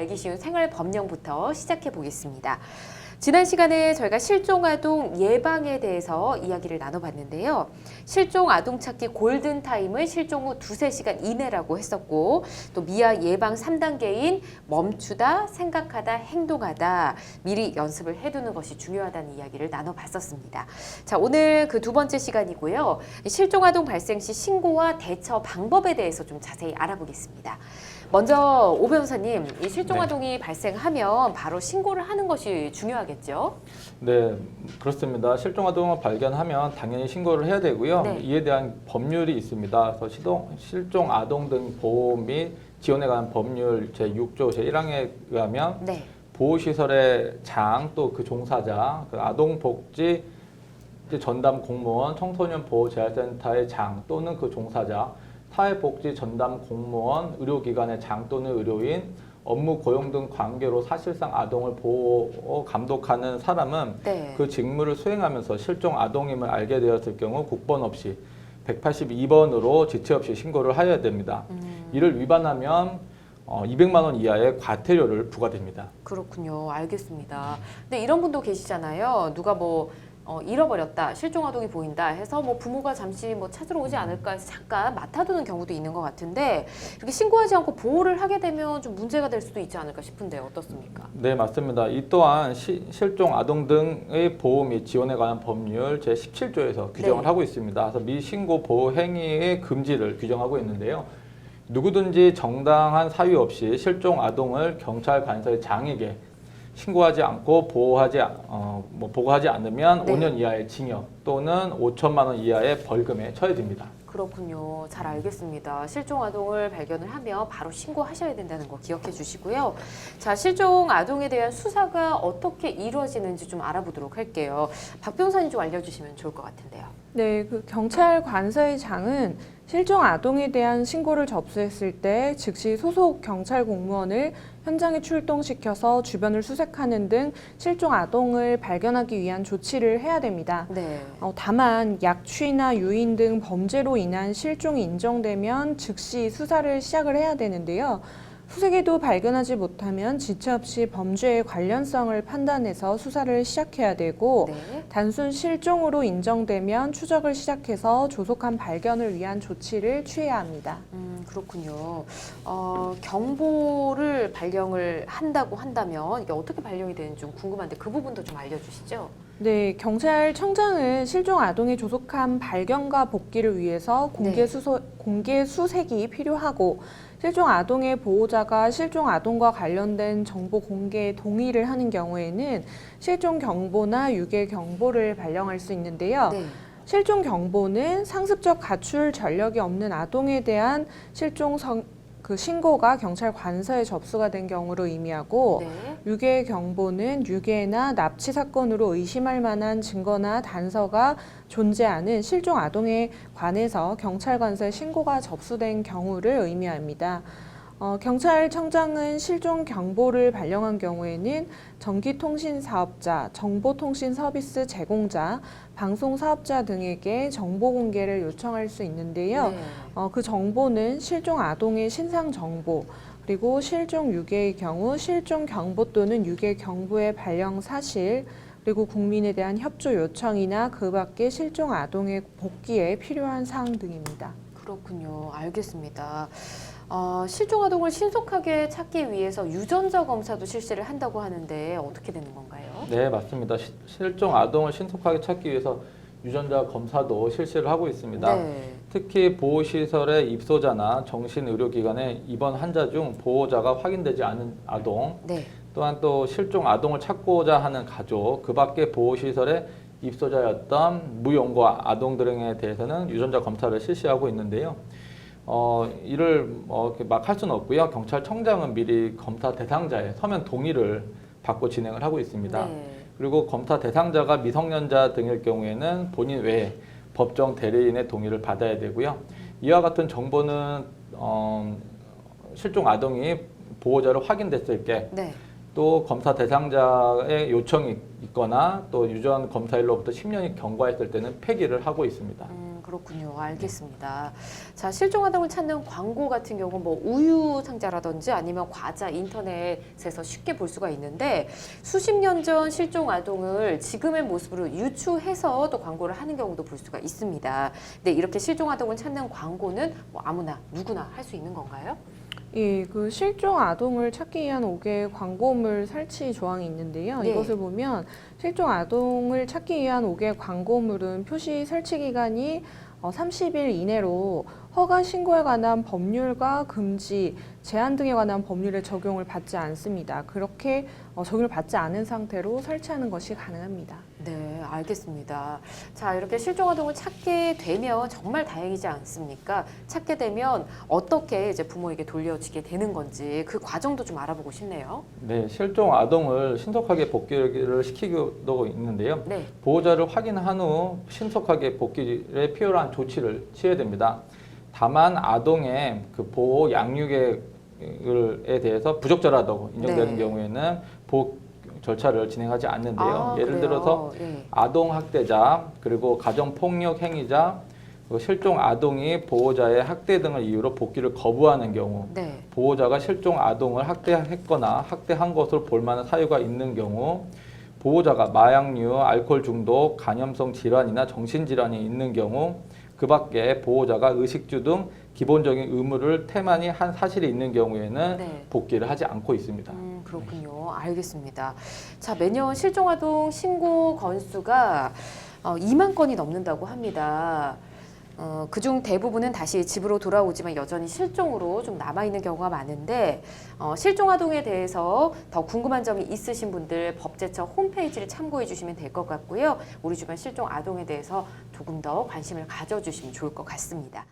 알기 쉬운 생활법령부터 시작해 보겠습니다. 지난 시간에 저희가 실종아동 예방에 대해서 이야기를 나눠봤는데요. 실종아동 찾기 골든타임을 실종 후 2~3시간 이내라고 했었고, 또 미아 예방 3단계인 멈추다, 생각하다, 행동하다, 미리 연습을 해두는 것이 중요하다는 이야기를 나눠봤었습니다. 자, 오늘 그 두 번째 시간이고요. 실종아동 발생 시 신고와 대처 방법에 대해서 좀 자세히 알아보겠습니다. 먼저 오 변호사님, 이 실종아동이 발생하면 바로 신고를 하는 것이 중요하겠죠? 네, 그렇습니다. 실종아동을 발견하면 당연히 신고를 해야 되고요. 네. 이에 대한 법률이 있습니다. 그래서 실종아동 등 보호 및 지원에 관한 법률 제6조 제1항에 의하면 네. 보호시설의 장, 또 그 종사자, 그 아동복지 전담 공무원, 청소년보호재활센터의 장 또는 그 종사자, 사회복지 전담 공무원, 의료기관의 장 또는 의료인, 업무 고용 등 관계로 사실상 아동을 보호, 감독하는 사람은 네. 그 직무를 수행하면서 실종 아동임을 알게 되었을 경우 국번 없이 182번으로 지체 없이 신고를 하여야 됩니다. 이를 위반하면 200만 원 이하의 과태료를 부과됩니다. 그렇군요. 알겠습니다. 근데 이런 분도 계시잖아요. 누가 잃어버렸다, 실종아동이 보인다 해서 부모가 잠시 찾으러 오지 않을까 해서 잠깐 맡아두는 경우도 있는 것 같은데, 이렇게 신고하지 않고 보호를 하게 되면 좀 문제가 될 수도 있지 않을까 싶은데 어떻습니까? 네, 맞습니다. 이 또한 실종 아동 등의 보호 및 지원에 관한 법률 제17조에서 규정을 네. 하고 있습니다. 그래서 미신고 보호 행위의 금지를 규정하고 있는데요. 누구든지 정당한 사유 없이 실종 아동을 경찰 관서의 장에게 신고하지 않고 보고하지 않으면 네. 5년 이하의 징역 또는 5천만 원 이하의 벌금에 처해집니다. 그렇군요. 잘 알겠습니다. 실종 아동을 발견을 하면 바로 신고하셔야 된다는 거 기억해 주시고요. 자, 실종 아동에 대한 수사가 어떻게 이루어지는지 좀 알아보도록 할게요. 박 변호사님 좀 알려주시면 좋을 것 같은데요. 네, 그 경찰 관서의 장은 실종 아동에 대한 신고를 접수했을 때 즉시 소속 경찰 공무원을 현장에 출동시켜서 주변을 수색하는 등 실종 아동을 발견하기 위한 조치를 해야 됩니다. 네. 다만 약취나 유인 등 범죄로 인한 실종이 인정되면 즉시 수사를 시작을 해야 되는데요. 수색에도 발견하지 못하면 지체 없이 범죄의 관련성을 판단해서 수사를 시작해야 되고, 네. 단순 실종으로 인정되면 추적을 시작해서 조속한 발견을 위한 조치를 취해야 합니다. 그렇군요. 경보를 발령을 한다고 한다면 이게 어떻게 발령이 되는지 좀 궁금한데 그 부분도 좀 알려주시죠. 네, 경찰청장은 실종 아동의 조속한 발견과 복귀를 위해서 공개 수색이 필요하고, 실종 아동의 보호자가 실종 아동과 관련된 정보 공개에 동의를 하는 경우에는 실종 경보나 유괴 경보를 발령할 수 있는데요. 네. 실종 경보는 상습적 가출 전력이 없는 아동에 대한 신고가 경찰 관서에 접수가 된 경우를 의미하고, 네. 유괴 경보는 유괴나 납치 사건으로 의심할 만한 증거나 단서가 존재하는 실종 아동에 관해서 경찰 관서에 신고가 접수된 경우를 의미합니다. 경찰청장은 실종 경보를 발령한 경우에는 전기통신사업자, 정보통신서비스 제공자, 방송사업자 등에게 정보 공개를 요청할 수 있는데요. 네. 그 정보는 실종 아동의 신상 정보, 그리고 실종 유괴의 경우 실종 경보 또는 유괴 경보의 발령 사실, 그리고 국민에 대한 협조 요청이나 그 밖의 실종 아동의 복귀에 필요한 사항 등입니다. 그렇군요. 알겠습니다. 실종 아동을 신속하게 찾기 위해서 유전자 검사도 실시를 한다고 하는데 어떻게 되는 건가요? 네, 맞습니다. 실종 아동을 신속하게 찾기 위해서 유전자 검사도 실시를 하고 있습니다. 네. 특히 보호시설의 입소자나 정신의료기관에 입원 환자 중 보호자가 확인되지 않은 아동, 네. 또한 또 실종 아동을 찾고자 하는 가족, 그 밖에 보호시설에 입소자였던 무용고 아동 등에 대해서는 유전자 검사를 실시하고 있는데요. 이를 이렇게 막 할 수는 없고요. 경찰청장은 미리 검사 대상자의 서면 동의를 받고 진행을 하고 있습니다. 네. 그리고 검사 대상자가 미성년자 등일 경우에는 본인 외에 법정 대리인의 동의를 받아야 되고요. 이와 같은 정보는 실종 아동이 보호자로 확인됐을 때 네. 또 검사 대상자의 요청이 있거나 또 유전 검사일로부터 10년이 경과했을 때는 폐기를 하고 있습니다. 그렇군요. 알겠습니다. 자, 실종 아동을 찾는 광고 같은 경우 뭐 우유 상자라든지 아니면 과자 인터넷에서 쉽게 볼 수가 있는데 수십 년 전 실종 아동을 지금의 모습으로 유추해서 또 광고를 하는 경우도 볼 수가 있습니다. 근데 이렇게 실종 아동을 찾는 광고는 뭐 아무나 누구나 할 수 있는 건가요? 예, 그 실종 아동을 찾기 위한 5개의 광고물 설치 조항이 있는데요. 네. 이것을 보면 실종 아동을 찾기 위한 5개의 광고물은 표시 설치 기간이 30일 이내로 허가 신고에 관한 법률과 금지, 제한 등에 관한 법률의 적용을 받지 않습니다. 그렇게 적용을 받지 않은 상태로 설치하는 것이 가능합니다. 네, 알겠습니다. 자, 이렇게 실종 아동을 찾게 되면 정말 다행이지 않습니까? 찾게 되면 어떻게 이제 부모에게 돌려지게 되는 건지 그 과정도 좀 알아보고 싶네요. 네, 실종 아동을 신속하게 복귀를 시키고 있는데요. 네, 보호자를 확인한 후 신속하게 복귀에 필요한 조치를 취해야 됩니다. 다만 아동의 그 보호 양육에 대해서 부적절하다고 인정되는 네. 경우에는 보호 절차를 진행하지 않는데요. 예를 그래요? 들어서 예. 아동 학대자, 그리고 가정 폭력 행위자, 그리고 실종 아동이 보호자의 학대 등을 이유로 복귀를 거부하는 경우, 네, 보호자가 실종 아동을 학대했거나 학대한 것으로 볼 만한 사유가 있는 경우, 보호자가 마약류, 알코올 중독, 간염성 질환이나 정신질환이 있는 경우, 그 밖에 보호자가 의식주 등 기본적인 의무를 태만히 한 사실이 있는 경우에는 네. 복귀를 하지 않고 있습니다. 그렇군요. 알겠습니다. 자, 매년 실종 아동 신고 건수가 2만 건이 넘는다고 합니다. 그중 대부분은 다시 집으로 돌아오지만 여전히 실종으로 좀 남아있는 경우가 많은데 실종 아동에 대해서 더 궁금한 점이 있으신 분들 법제처 홈페이지를 참고해 주시면 될 것 같고요. 우리 주변 실종 아동에 대해서 조금 더 관심을 가져주시면 좋을 것 같습니다.